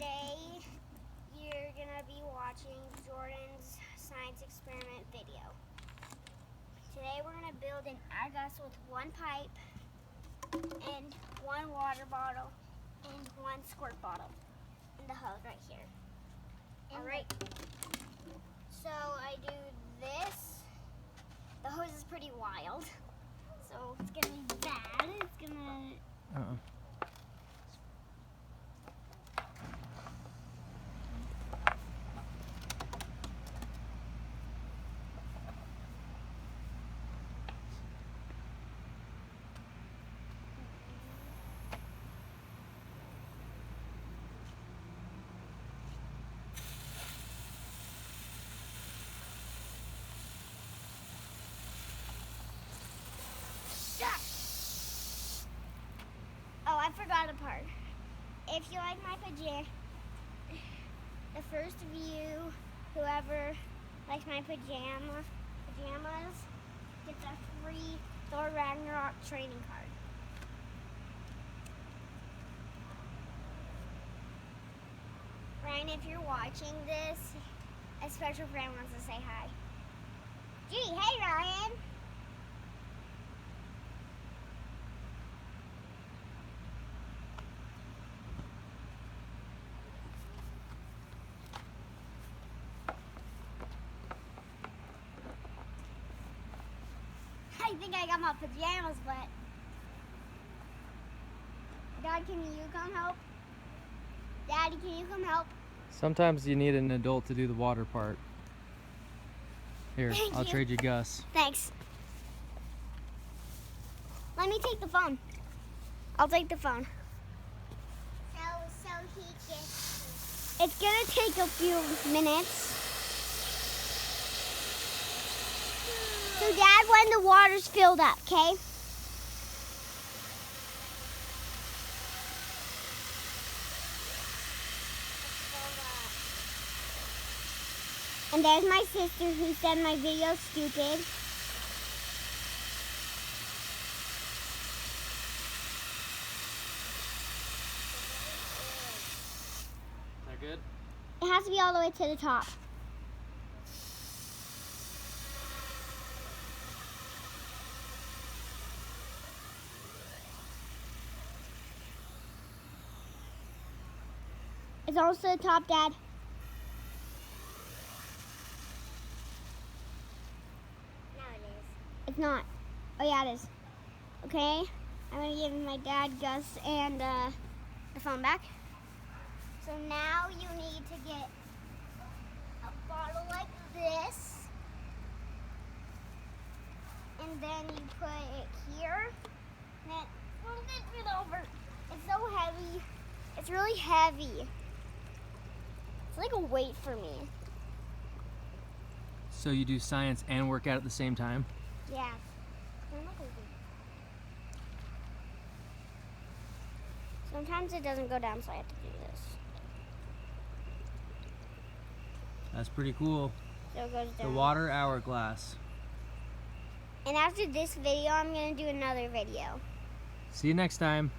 Today, you're gonna be watching Jordan's science experiment video. Today, we're gonna build an airgus with one pipe and one water bottle and one squirt bottle and the hose right here. All right. So I do this. The hose is pretty wild, so it's gonna be bad. It's gonna. Oh, I forgot a part. If you like my pajamas, the first view, whoever likes my pajamas gets a free Thor Ragnarok trading card. Ryan, if you're watching this, a special friend wants to say hi. Gee, hey Ryan. I think I got my pajamas, but Dad, can you come help? Daddy, can you come help? Sometimes you need an adult to do the water part. Here, I'll trade you Gus. Thanks. Let me take the phone. I'll take the phone. So he gets. It's gonna take a few minutes. So Dad, when the water's filled up, okay? And there's my sister who said my video's stupid. Is that good? It has to be all the way to the top. It's almost to the top, Dad. No, it is. It's not. Oh, yeah, it is. Okay, I'm going to give my dad Gus and the phone back. So now you need to get a bottle like this. And then you put it here. And then flip it over. It's so heavy. It's really heavy. It's like a weight for me. So you do science and work out at the same time? Yeah. Sometimes it doesn't go down, so I have to do this. That's pretty cool. So it goes The down. water hourglass. And after this video, I'm going to do another video. See you next time.